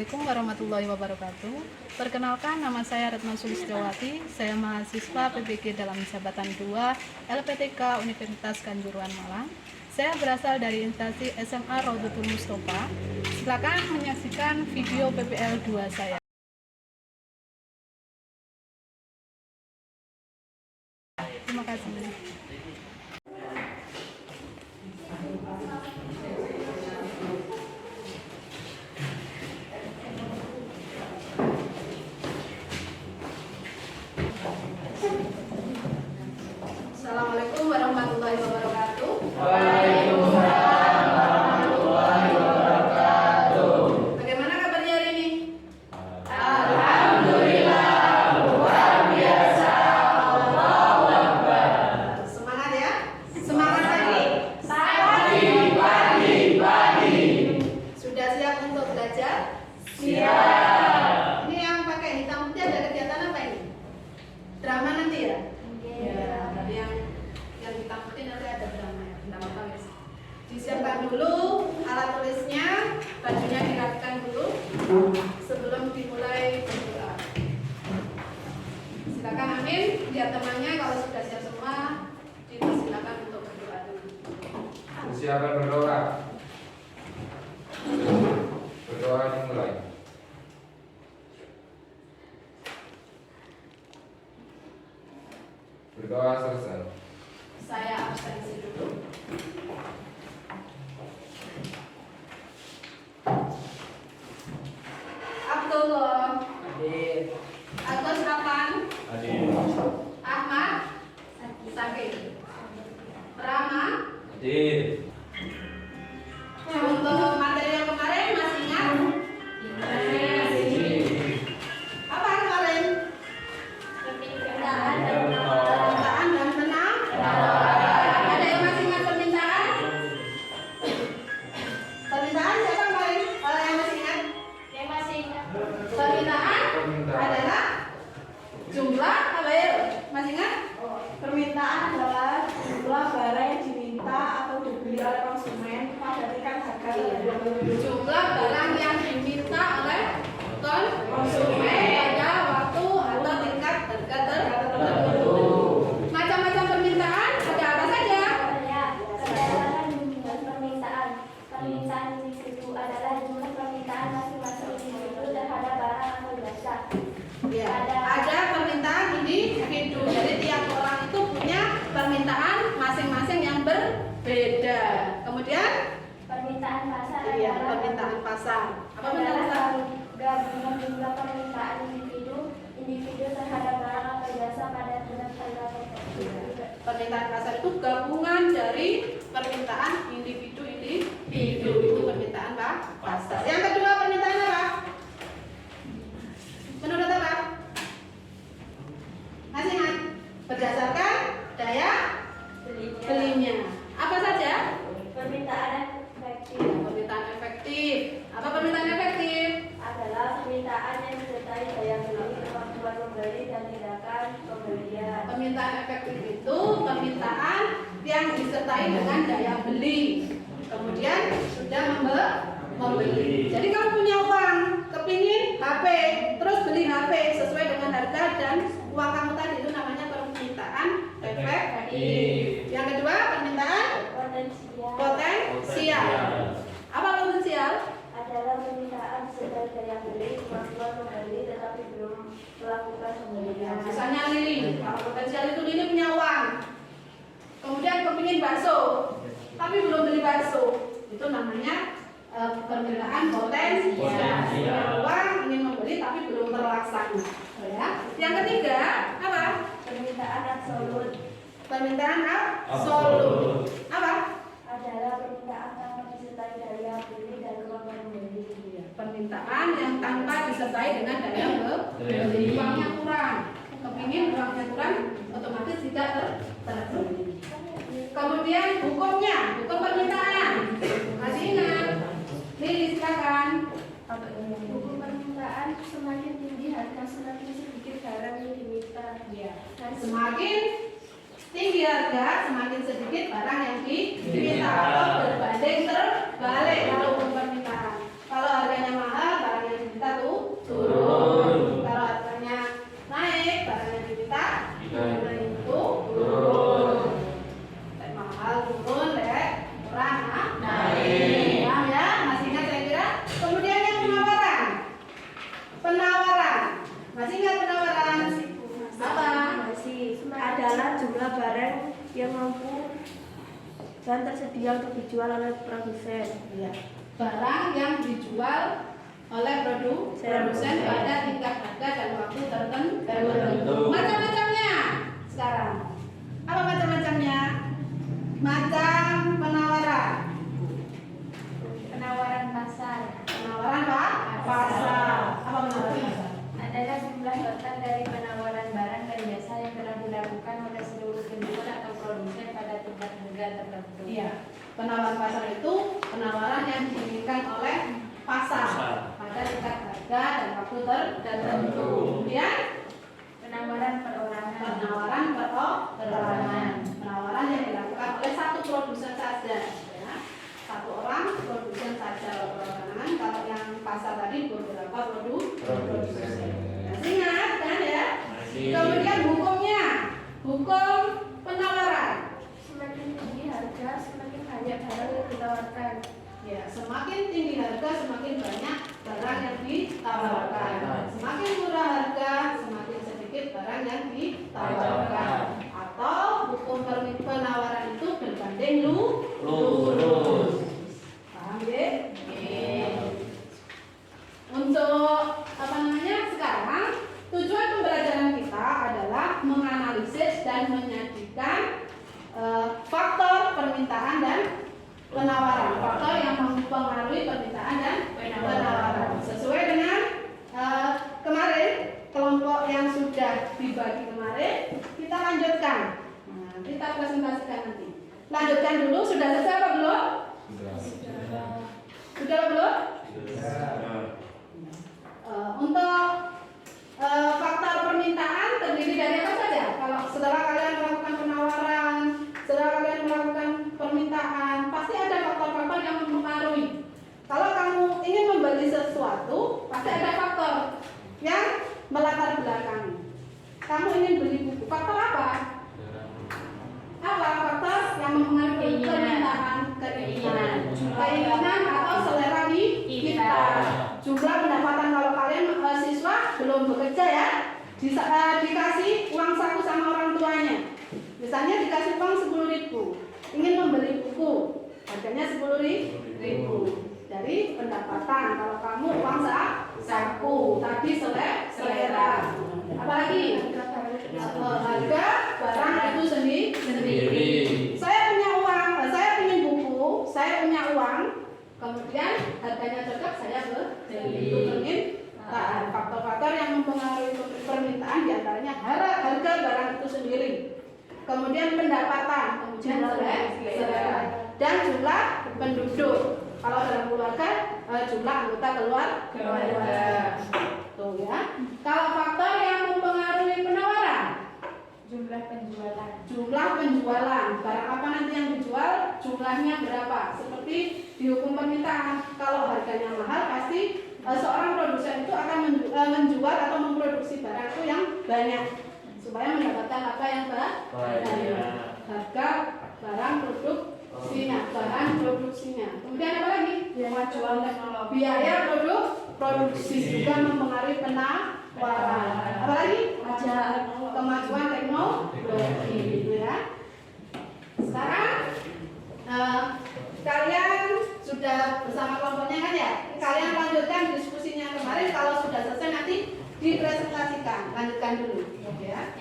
Assalamualaikum warahmatullahi wabarakatuh. Perkenalkan, nama saya Retno Sulistiyawati. Saya mahasiswa PPG dalam jabatan 2 LPTK Universitas Kanjuruhan Malang. Saya berasal dari instansi SMA Raudhatul Mustofa. Silakan menyaksikan video PPL 2 saya. Terima kasih. Assalamualaikum warahmatullahi wabarakatuh. Waalaikumsalam warahmatullahi wabarakatuh. Bagaimana kabarnya hari ini? Alhamdulillah, luar biasa. Allahu Akbar. Semangat ya? Semangat lagi. Pagi. Sudah siap untuk belajar? Siap. Ini yang pakai hitam putih ada kegiatan apa ini? Drama nanti ya? Ya, tadi yang hitam putih nanti ada drama ya. Tidak apa-apa guys. Disiapkan dulu alat tulisnya, bajunya dirapikan dulu sebelum dimulai berdoa. Silakan amin. Lihat temannya kalau sudah siap semua, dipersilakan untuk berdoa dulu. Persiapan berdoa. Berdoa dimulai. Berdoa selesai. Saya absensi dulu. Abdullah, Hadir. Agus Afan, Hadir. Ahmad, Sakit, Rama. Hadir. Untuk materi yang kemarin masih ingat? Apa kemarin? Permintaan dan tenang. Ada yang masih ingat permintaan? Permintaan siapa kemarin? Kalau yang masih ingat? Permintaan adalah jumlah apa ya? Masih ingat? Permintaan adalah jumlah barang yang diminta atau dibeli oleh konsumen memberikan harga tertentu. Jumlah barang yang diminta oleh konsumen pada waktu atau tingkat harga tertentu. Macam-macam permintaan ada apa saja? Permintaan individu adalah jumlah permintaan masing-masing individu terhadap barang atau jasa. Ya, ada permintaan individu. Jadi tiap orang itu punya permintaan masing-masing yang berbeda. Kemudian, Permintaan pasar iya, adalah permintaan pasar. Apa permintaan pasar? gabungan jumlah permintaan individu terhadap barang atau jasa pada tingkat harga tertentu. Permintaan pasar itu gabungan dari permintaan individu itu permintaan pasar. Yang kedua permintaan apa? Menurut apa? Masih ingat? Berdasarkan daya belinya. Apa saja? Permintaan efektif Permintaan efektif. Apa permintaan efektif? adalah permintaan yang disertai daya beli, kemampuan membeli, dan tindakan pembelian. Permintaan efektif itu permintaan yang disertai dengan daya beli. Kemudian sudah membeli. Jadi kamu punya uang, kepingin HP, terus beli HP sesuai dengan harga dan uang kamu tadi, itu namanya permintaan efektif. Yang kedua permintaan potensial. Apa potensial? Adalah permintaan disertai daya beli, kemampuan membeli, tetapi belum melakukan pembelian. Misalnya Lili, kalau potensial itu Lili punya uang, kemudian kepingin bakso, tapi belum beli bakso, itu namanya permintaan potensial. Punya uang, ingin membeli tapi belum terlaksana. Ya. Yang ketiga apa? Permintaan absolut Permintaan absolut. Apa? adalah permintaan tanpa disertai daya beli dan kemampuan membeli. Permintaan yang tanpa disertai dengan daya beli. Uangnya kurang, kepingin uangnya kurang, otomatis tidak terpenuhi. Kemudian hukum permintaan. Masih ingat? Lili silakan. Hukum permintaan semakin tinggi harga semakin sedikit barang yang diminta. Ya. Semakin tinggi harga, semakin sedikit barang yang diminta atau berbanding terbalik kalau hukum permintaan. Kalau harganya mahal, barang yang penawaran. Masih ingat penawaran? Apa? Masih adalah jumlah barang yang mampu dan tersedia untuk dijual oleh produsen. Iya. Barang yang dijual oleh produsen pada tingkat harga dan waktu tertentu. Macam-macamnya. Sekarang, apa macam-macamnya? Macam penawaran. Penawaran pasar Penawaran Pak? Pasar. Apa penawaran pasar? adalah jumlah total dari penawaran barang dan jasa yang telah dilakukan oleh seluruh penjual atau produsen pada tingkat harga tertentu. Iya. Penawaran pasar itu penawaran yang diinginkan oleh pasar pada tingkat harga dan waktu tertentu. Kemudian Penawaran perorangan. penawaran perorangan. Penawaran yang dilakukan oleh satu produsen saja. Ya. Satu orang produsen saja perorangan. Kalau yang pasar tadi beberapa produsen. Masih ingat kan ya? Kemudian hukumnya, hukum penawaran. Semakin tinggi harga, semakin banyak barang yang ditawarkan. Ya, semakin tinggi harga, semakin banyak barang yang ditawarkan. Semakin murah harga, semakin sedikit barang yang ditawarkan. Atau hukum penawaran itu berbanding lurus. Paham ya? Untuk sekarang tujuan pembelajaran kita adalah menganalisis dan menyajikan faktor permintaan dan penawaran, faktor yang mempengaruhi permintaan dan penawaran. Sesuai dengan kemarin kelompok yang sudah dibagi kemarin, kita lanjutkan. Nah, kita presentasikan nanti. Lanjutkan dulu. Sudah selesai apa belum? Sudah belum? Untuk faktor permintaan terdiri dari apa saja? Kalau setelah kalian melakukan penawaran, setelah kalian melakukan permintaan, pasti ada faktor-faktor yang mempengaruhi. Kalau kamu ingin membeli sesuatu, pasti ada faktor yang melatar belakangi. Kamu ingin beli buku, faktor apa? Apa faktor yang mempengaruhi permintaan? Keinginan atau selera di kita. Jumlah pendapatan, kalau kalian siswa belum bekerja ya, dikasih uang saku sama orang tuanya. Misalnya dikasih uang 10.000, ingin membeli buku, harganya 10.000. Dari pendapatan, kalau kamu uang saku, tadi selera. Apalagi harga barang itu sendiri. Saya punya uang, saya ingin buku, saya punya uang, kemudian harganya cocok, saya beli. Faktor-faktor yang mempengaruhi permintaan diantaranya harga barang itu sendiri, kemudian pendapatan, kemudian selera, dan jumlah penduduk. Kalau dalam keluarga, jumlah anggota keluarga. Tuh ya. Kalau faktor yang mempengaruhi penawaran, Jumlah penjualan. jumlah penjualan. Barang apa nanti yang dijual, jumlahnya berapa. Seperti di hukum permintaan, kalau harganya mahal, pasti seorang produsen itu akan menjual atau memproduksi barang itu yang banyak supaya mendapatkan apa yang banyak. Harga barang produksinya. Kemudian apa lagi? Kemajuan teknologi. Biaya produksi juga mempengaruhi penawaran. Apalagi? Kemajuan teknologi, gitu ya. Sekarang kalian sudah bersama kelompoknya kan ya? Kalian lanjutkan diskusinya kemarin. Kalau sudah selesai nanti dipresentasikan. Lanjutkan dulu, ya.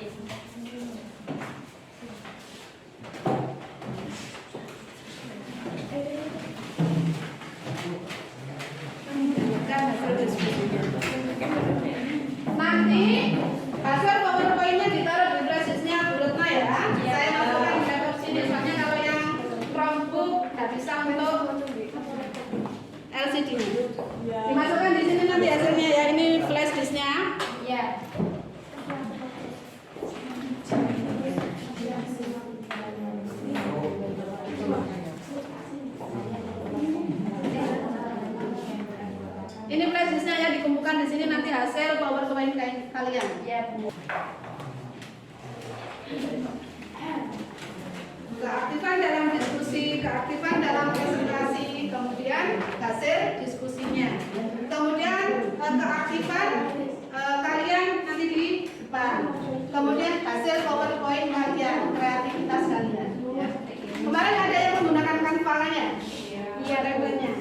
Nanti hasil PowerPoint-nya ditaruh di flashdisk-nya bulatnya ya. Saya masukkan di laptop sini, soalnya kalau yang Chromebook nggak bisa untuk LCD-nya. Dimasukkan di sini nanti hasilnya ya. Ini flashdisk-nya. Ya. Ini flashdisk-nya ya, dikumpulkan di sini nanti hasil PowerPoint kalian. Ya. Keaktifan dalam diskusi, keaktifan dalam presentasi, kemudian hasil diskusinya. Kemudian keaktifan kalian nanti di depan. Kemudian hasil PowerPoint kalian, kreativitas kalian. Ya. Kemarin ada yang menggunakan Canva-nya? Iya, referennya.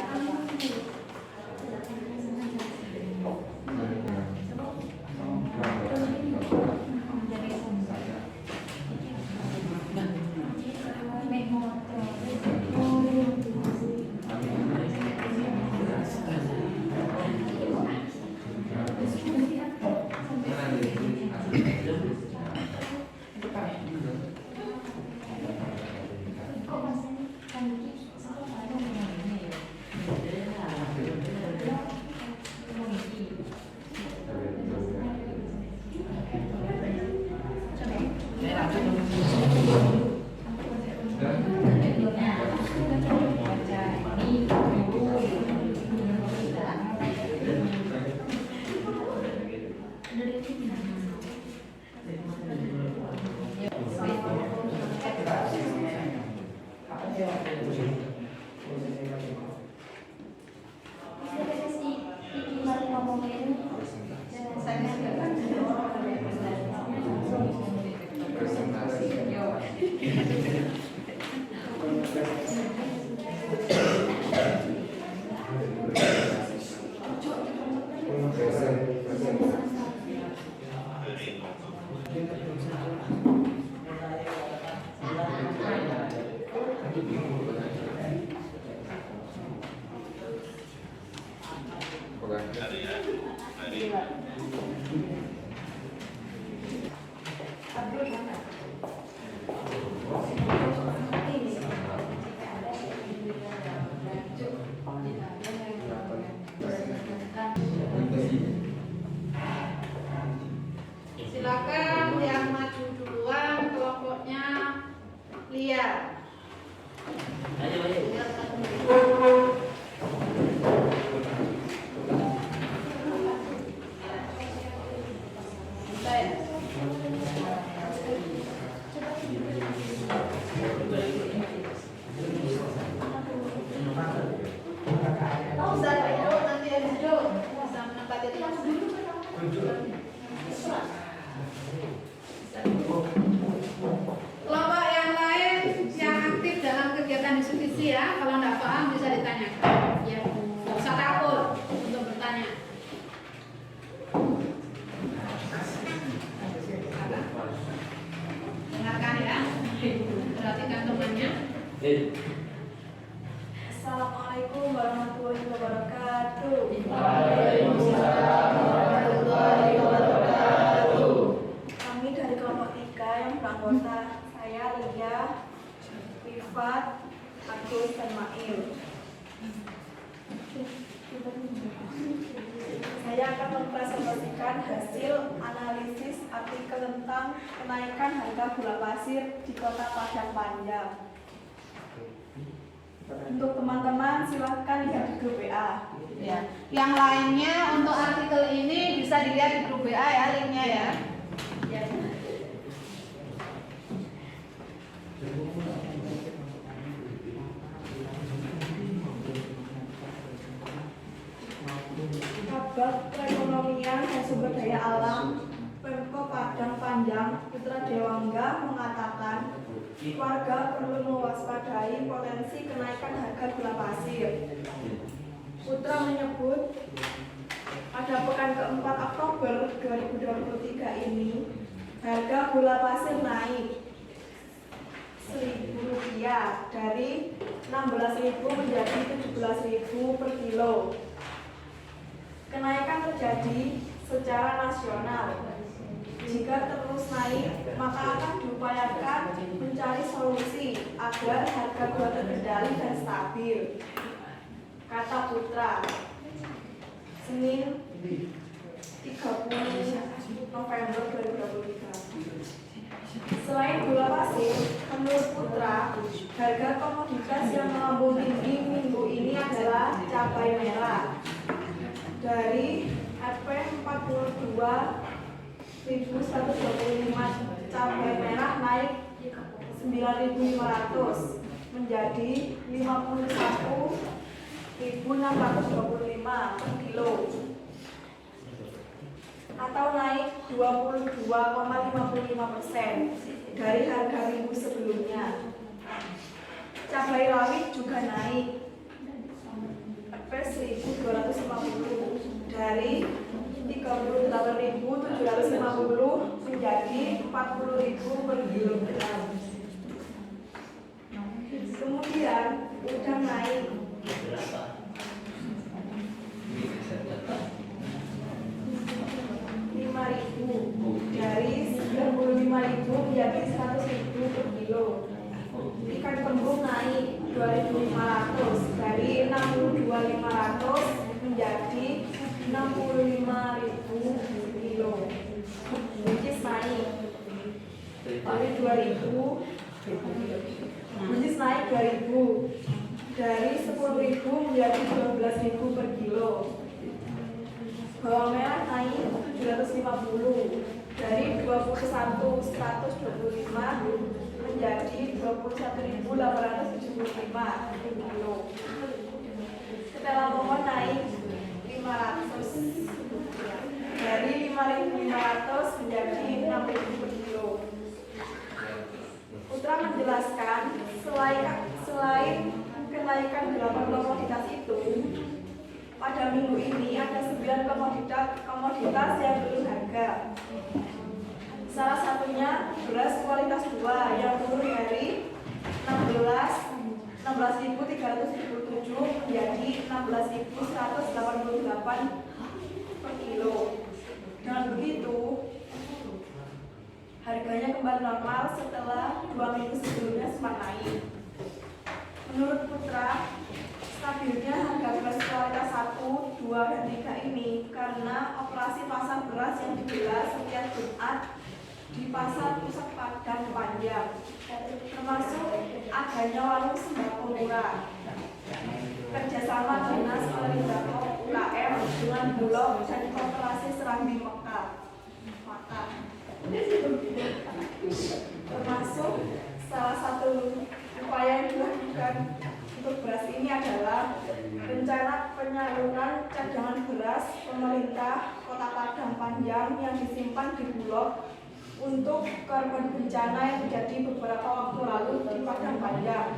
Silakan yang maju duluan, kelompoknya lihat. Kelompok yang lain yang aktif dalam kegiatan diskusi ya, kalau nggak paham bisa ditanyakan. Ya, nggak usah takut untuk bertanya. Dengarkan ya, perhatikan temannya. Assalamualaikum warahmatullahi wabarakatuh. Waalaikumsalam warahmatullahi wabarakatuh. Kami dari kelompok 3 yang beranggota saya Lia, Rifat, Agus, dan Mail. Saya akan mempresentasikan hasil analisis artikel tentang kenaikan harga gula pasir di Kota Padang Panjang. Untuk teman-teman silahkan lihat di grup WA. Ya. Yang lainnya untuk artikel ini bisa dilihat di grup WA ya, linknya ya. Ya. Kabag Perekonomian dan Sumber Daya Alam Pemko Padang Panjang Putra Dewangga mengatakan warga perlu mewaspadai potensi kenaikan harga gula pasir. Putra menyebut pada pekan keempat Oktober 2023 ini harga gula pasir naik Rp1.000 dari Rp16.000 menjadi Rp17.000 per kilo. Kenaikan terjadi secara nasional. Jika terus naik, maka akan diupayakan mencari solusi agar harga gula terkendali dan stabil, kata Putra. Senin 30 November 2023. Selain gula pasir, menurut Putra, harga komoditas yang melambung tinggi minggu ini adalah cabai merah. Dari Rp 42.125 cabai merah naik 9.500 menjadi 51.625 per kilo. atau naik 22,55% dari harga minggu sebelumnya. Cabai rawit juga naik Rp1.250 dari 38.750 menjadi 40.000 per kilogram. Kemudian udang naik Berapa? 5.000 dari 95.000 menjadi 100.000 per kilo. Ikan kembung naik 2.500 dari 62.500 menjadi 65.000 per kilo. Buncis naik dari 2.000. Buncis naik 2.000 dari 10.000 menjadi 12.000 per kilo. Bawang merah naik 750 dari 21.125 menjadi 21.875 per kilo. Ketela pohon naik 500 dari 5.500 menjadi 6.000 per kilo. Putra menjelaskan selain kenaikan 8 komoditas itu, pada minggu ini ada 9 komoditas yang turun harga. Salah satunya beras kualitas 2 yang turun dari 16.377 menjadi 16.188 per kilo. Dengan begitu, harganya kembali normal setelah 2 minggu sebelumnya sempat naik. Menurut Putra, stabilnya harga beras kualitas 1, 2, dan 3 ini karena operasi pasar beras yang digelar setiap Jumat di Pasar Pusat Padang Panjang, termasuk adanya warung sembako murah, kerjasama dinas Perindakoop UKM dengan Bulog dan Koperasi Serambi Mekah. Termasuk salah satu upaya yang dilakukan untuk beras ini adalah rencana penyaluran cadangan beras pemerintah Kota Padang Panjang yang disimpan di Bulog untuk korban bencana yang terjadi beberapa waktu lalu di Padang Panjang.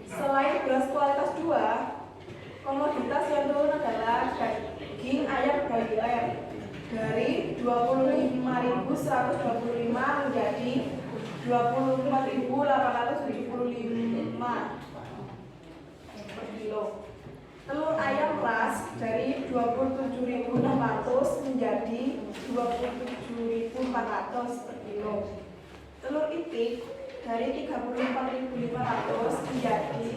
Selain beras kualitas 2, komoditas yang turun adalah daging ayam broiler dari 25.125 menjadi 24.875 per kilo. Telur ayam ras dari 27.600 menjadi 27.400 per kilo. Telur itik dari 34.500 menjadi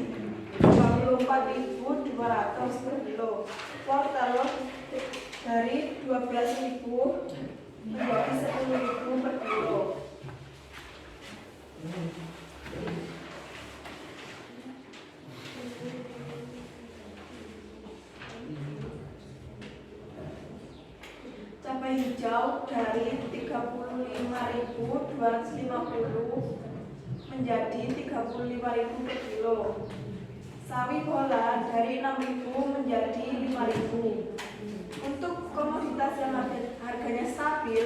24.200 per kilo. Wortel dari 12.000 menjadi 10.000 per kilo. Cabai hijau dari 35.250 menjadi 35.000 per kilo. Sawi bola dari 6.000 menjadi 5.000. Untuk komoditas yang harganya stabil,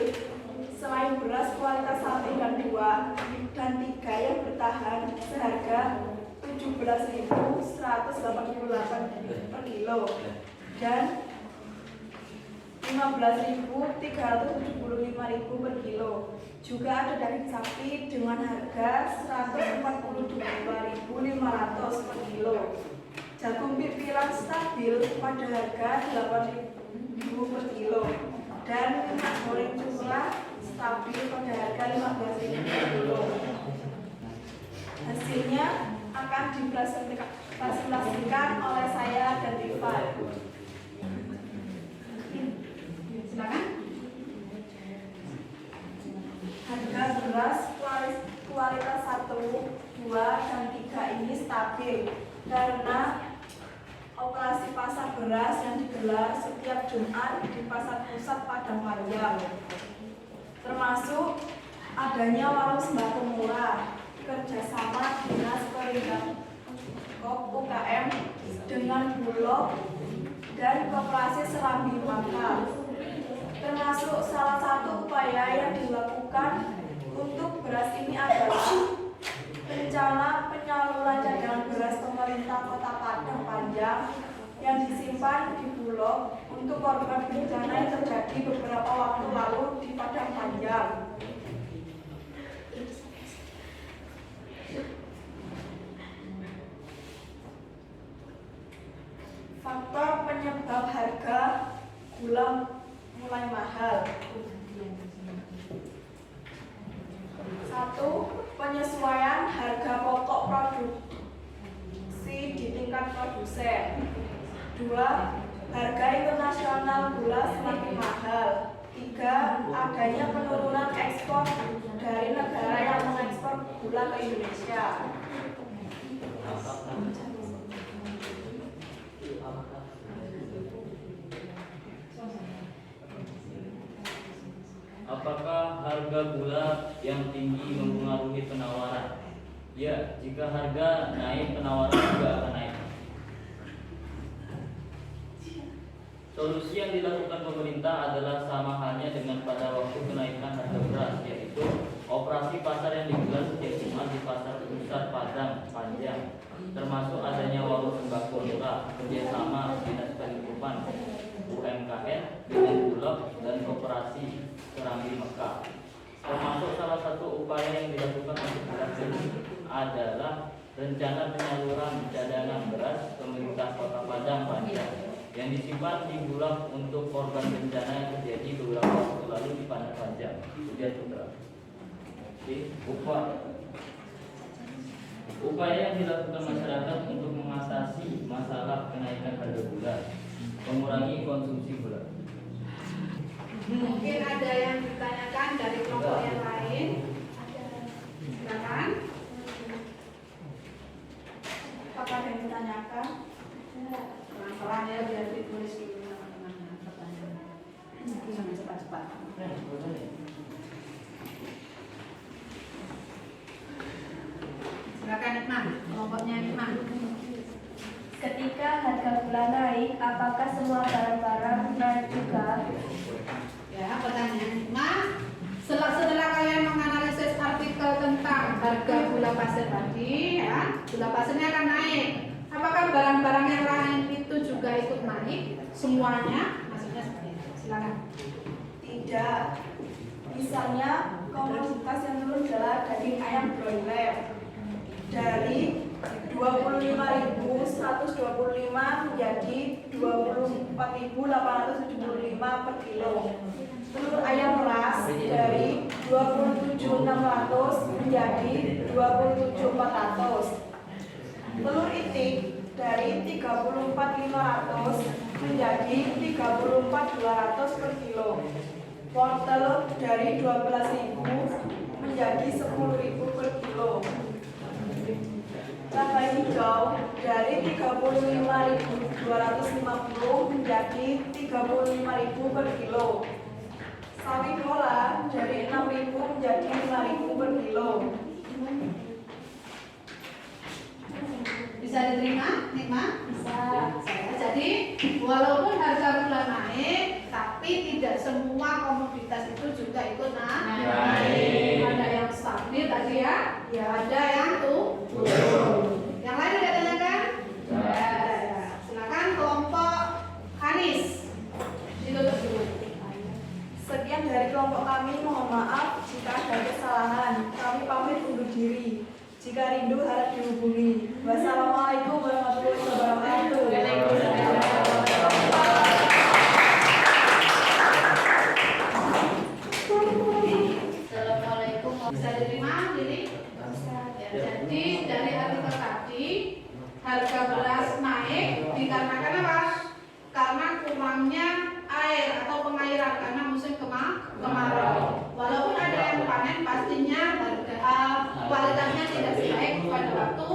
selain beras kualitas 1 dan 2 dan 3 yang bertahan seharga 17.188 per kilo dan 15.375.000 per kilo. Juga ada daging sapi dengan harga 142.500 per kilo. Jagung pipiran stabil pada harga 8.000 per kilo dan minyak goreng curah stabil pada harga 15.000 per kilo. Hasilnya akan dipresentasikan oleh saya dan Rifat. Silakan. Harga beras kualitas 1, 2, dan 3 ini stabil karena operasi pasar beras yang digelar setiap Jumat di Pasar Pusat Padang Panjang, termasuk adanya warung sembako murah, kerjasama dinas Perindakoop UKM dengan Bulog dan Koperasi Serambi Mekah. panjang yang disimpan di Bulog untuk korban bencana yang terjadi beberapa waktu lalu di Padang Panjang. Faktor penyebab harga gula mulai mahal. 1. Penyesuaian harga pokok produksi di tingkat produsen. 2. Harga internasional gula semakin mahal. 3. Adanya penurunan ekspor dari negara yang mengekspor gula ke Indonesia. Apakah harga gula yang tinggi mempengaruhi penawaran? Ya, jika harga naik, penawaran juga akan naik. Solusi yang dilakukan pemerintah adalah sama halnya dengan pada waktu kenaikan harga beras, yaitu operasi pasar yang digelar setiap Jumat di Pasar Pusat Padang Panjang, termasuk adanya warung sembako murah, kerjasama Dinas Perhubungan, UMKM dengan Bulog dan Koperasi Serambi Mekah. Termasuk salah satu upaya yang dilakukan untuk beras ini adalah rencana penyaluran cadangan beras pemerintah Kota Padang Panjang yang disimpan di Bulog untuk korban bencana yang terjadi beberapa waktu lalu di Padang Panjang. Ujian Putra. Upaya yang dilakukan masyarakat untuk mengatasi masalah kenaikan harga gula, mengurangi konsumsi gula. Mungkin ada yang ditanyakan dari kelompok yang lain. Silakan. Apakah ada yang ditanyakan? Pelan-pelan ya biar ditulis dulu teman-teman pertanyaan. Jangan cepat-cepat. Silakan Nikmah, kelompoknya Nikmah. Ketika harga gula naik, apakah semua barang-barang naik juga? Ya, pertanyaan Nikmah. Setelah kalian menganalisis artikel tentang harga gula pasir tadi, ya, gula pasirnya akan naik. Apakah barang-barang yang lain itu juga ikut naik? Semuanya? Maksudnya seperti itu. Silakan. Tidak. Misalnya komoditas yang turun adalah daging ayam broiler dari 25.125 menjadi 24.875 per kilo. Telur ayam ras dari 27.600 menjadi 27.400. Telur itik dari 34.500 menjadi 34.200 per kilo. Wortel dari 12.000 menjadi 10.000 per kilo. Cabai hijau dari 35.250 menjadi 35.000 per kilo. Sawi bola dari 6.000 menjadi 5.000 per kilo. Bisa diterima, Nikmah? Bisa. Jadi, walaupun harga gula naik, tapi tidak semua komoditas itu juga ikut naik. Ada yang stabil tadi ya, ada yang turun. Yang lain ada tanyakan? Ya. Silakan kelompok Anis. Ditutup dulu. Sekian dari kelompok kami, mohon maaf jika ada kesalahan. Kami pamit undur diri. Jika rindu harap dihubungi. Wassalamualaikum warahmatullahi wabarakatuh. Assalamualaikum. Bisa diterima, Lili? Ya, jadi dari artikel tadi harga beras naik dikarenakan apa? Karena kurangnya air atau pengairan karena musim kemarau. Walaupun ada yang panen, pastinya kualitasnya tidak sebaik pada waktu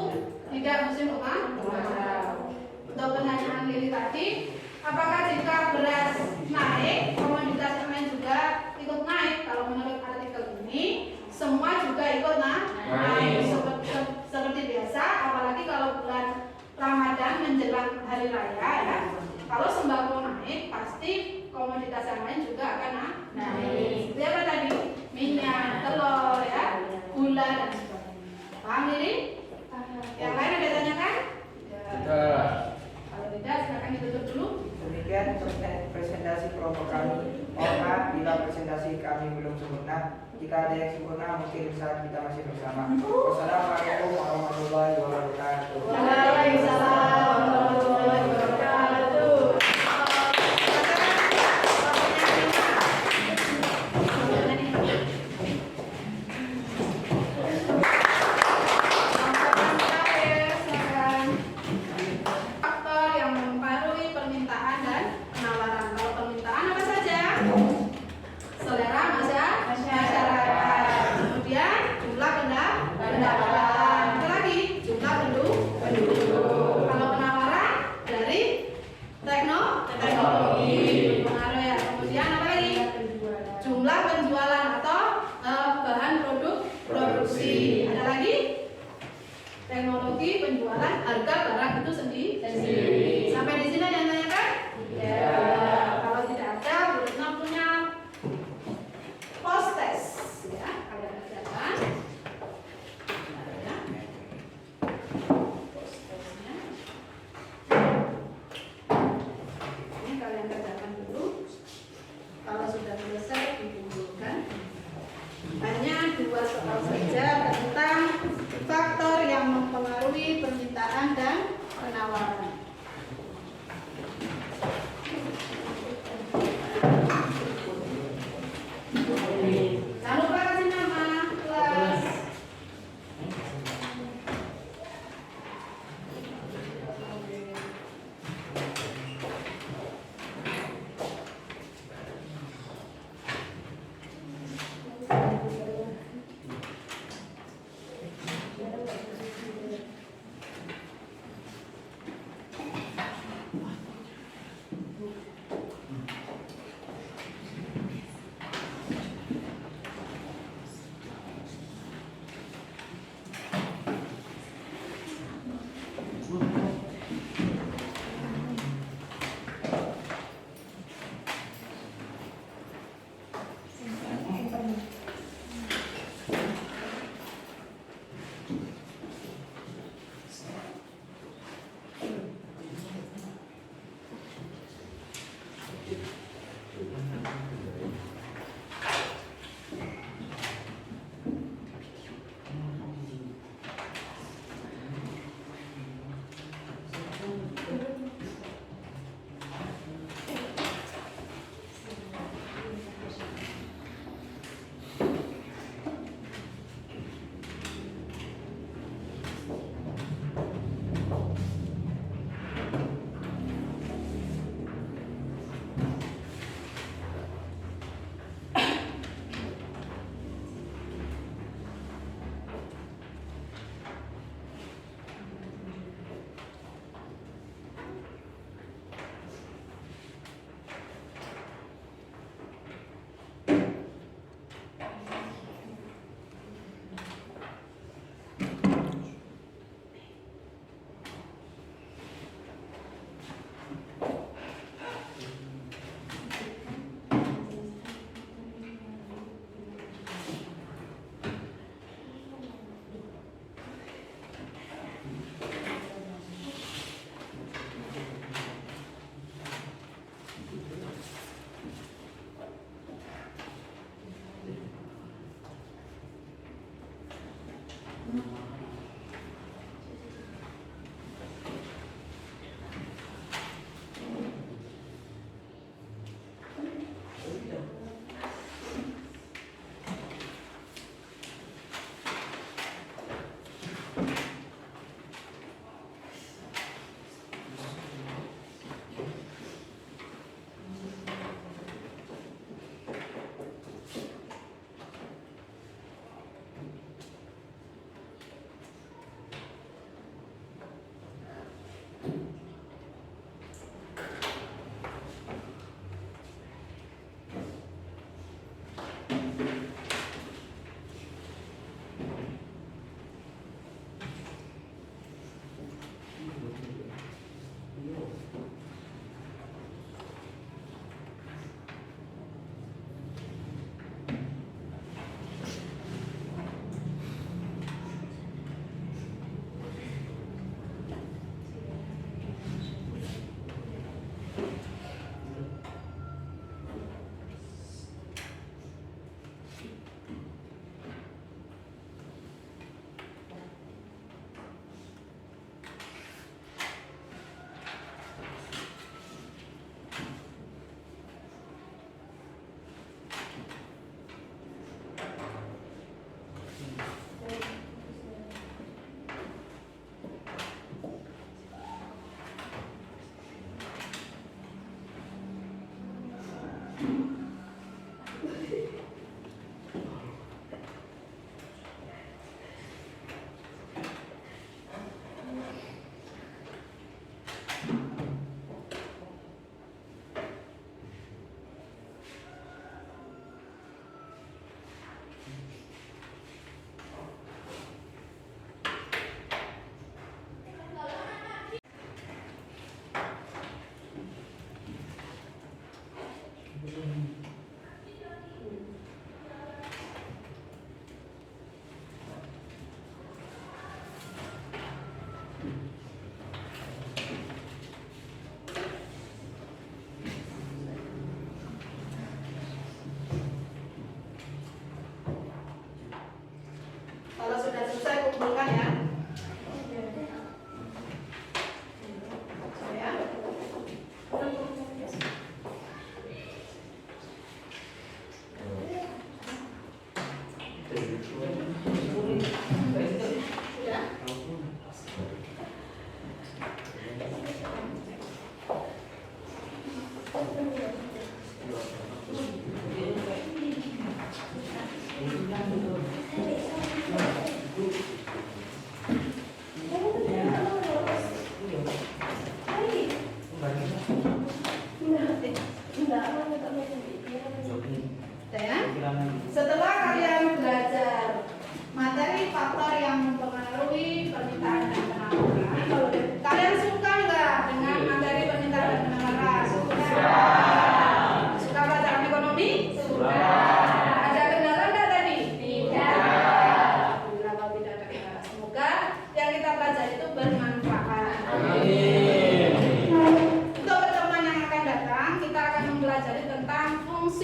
tidak musim kemarau. Untuk pertanyaan Lili tadi, apakah jika beras naik, komoditas yang lain juga ikut naik? Kalau menurut artikel ini, semua juga ikut naik seperti biasa. Apalagi kalau bulan Ramadan menjelang hari raya ya. Kalau sembako naik, pasti komoditas yang lain juga akan naik. Seperti apa tadi? Minyak, telur, ya, gula dan sebagainya. Paham ini? Yang lain ada tanyakan? Sudah. rekomendasi kami belum sempurna. Jika ada yang sempurna mungkin saat kita masih bersama. Wassalamualaikum warahmatullahi wabarakatuh. Waalaikumsalam warahmatullahi wabarakatuh. Faktor yang mempengaruhi permintaan dan penawaran. Kalau permintaan apa saja? Selera masyarakat. Kemudian jumlah pendapatan. Apa lagi? Jumlah penduduk. Kalau penawaran dari teknologi. Pengaruh ya. Kemudian apa lagi? Jumlah penjualan atau bahan produksi. Ada lagi? Teknologi penjualan, harga barang itu sendiri. Sampai di sini ada yang tanyakan? Ya. Kalau tidak ada, berikutnya punya post test. Ya, kalian kerjakan. Ada ya. Post testnya. Ini kalian kerjakan dulu. Kalau sudah selesai, dikumpulkan. Hanya 2 soal saja tentang faktor yang mempengaruhi permintaan dan penawaran. Jangan lupa kasih nama kelas.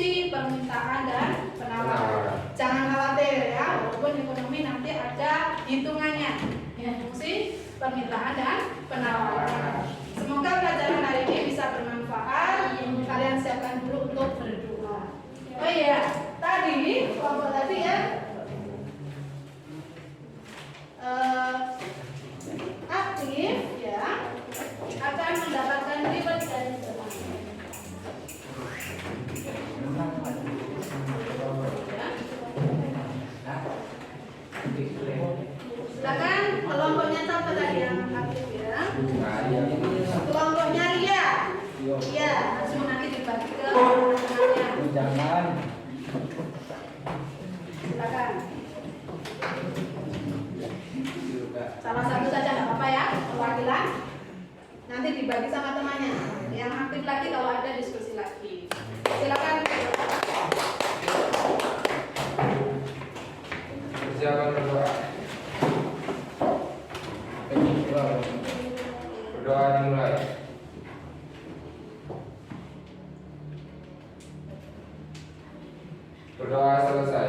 fungsi permintaan dan penawaran. Penawaran. Jangan khawatir ya, walaupun ekonomi nanti ada hitungannya. Ya, fungsi permintaan dan penawaran. Semoga pelajaran hari ini bisa bermanfaat. Kalian siapkan dulu untuk berdoa. Oh iya, tadi kelompok tadi ya aktif ya akan mendapatkan reward dari teman. Silakan kelompoknya siapa tadi yang aktif ya? Kelompoknya Ria. Iya, langsung nanti dibagi ke teman-temannya. Jangan. Silakan. Salah satu saja nggak apa-apa ya, perwakilan. Nanti dibagi sama temannya. Yang aktif lagi kalau ada diskusi lagi. Silakan. Persiapan berdoa. Berdoa dimulai. Berdoa selesai.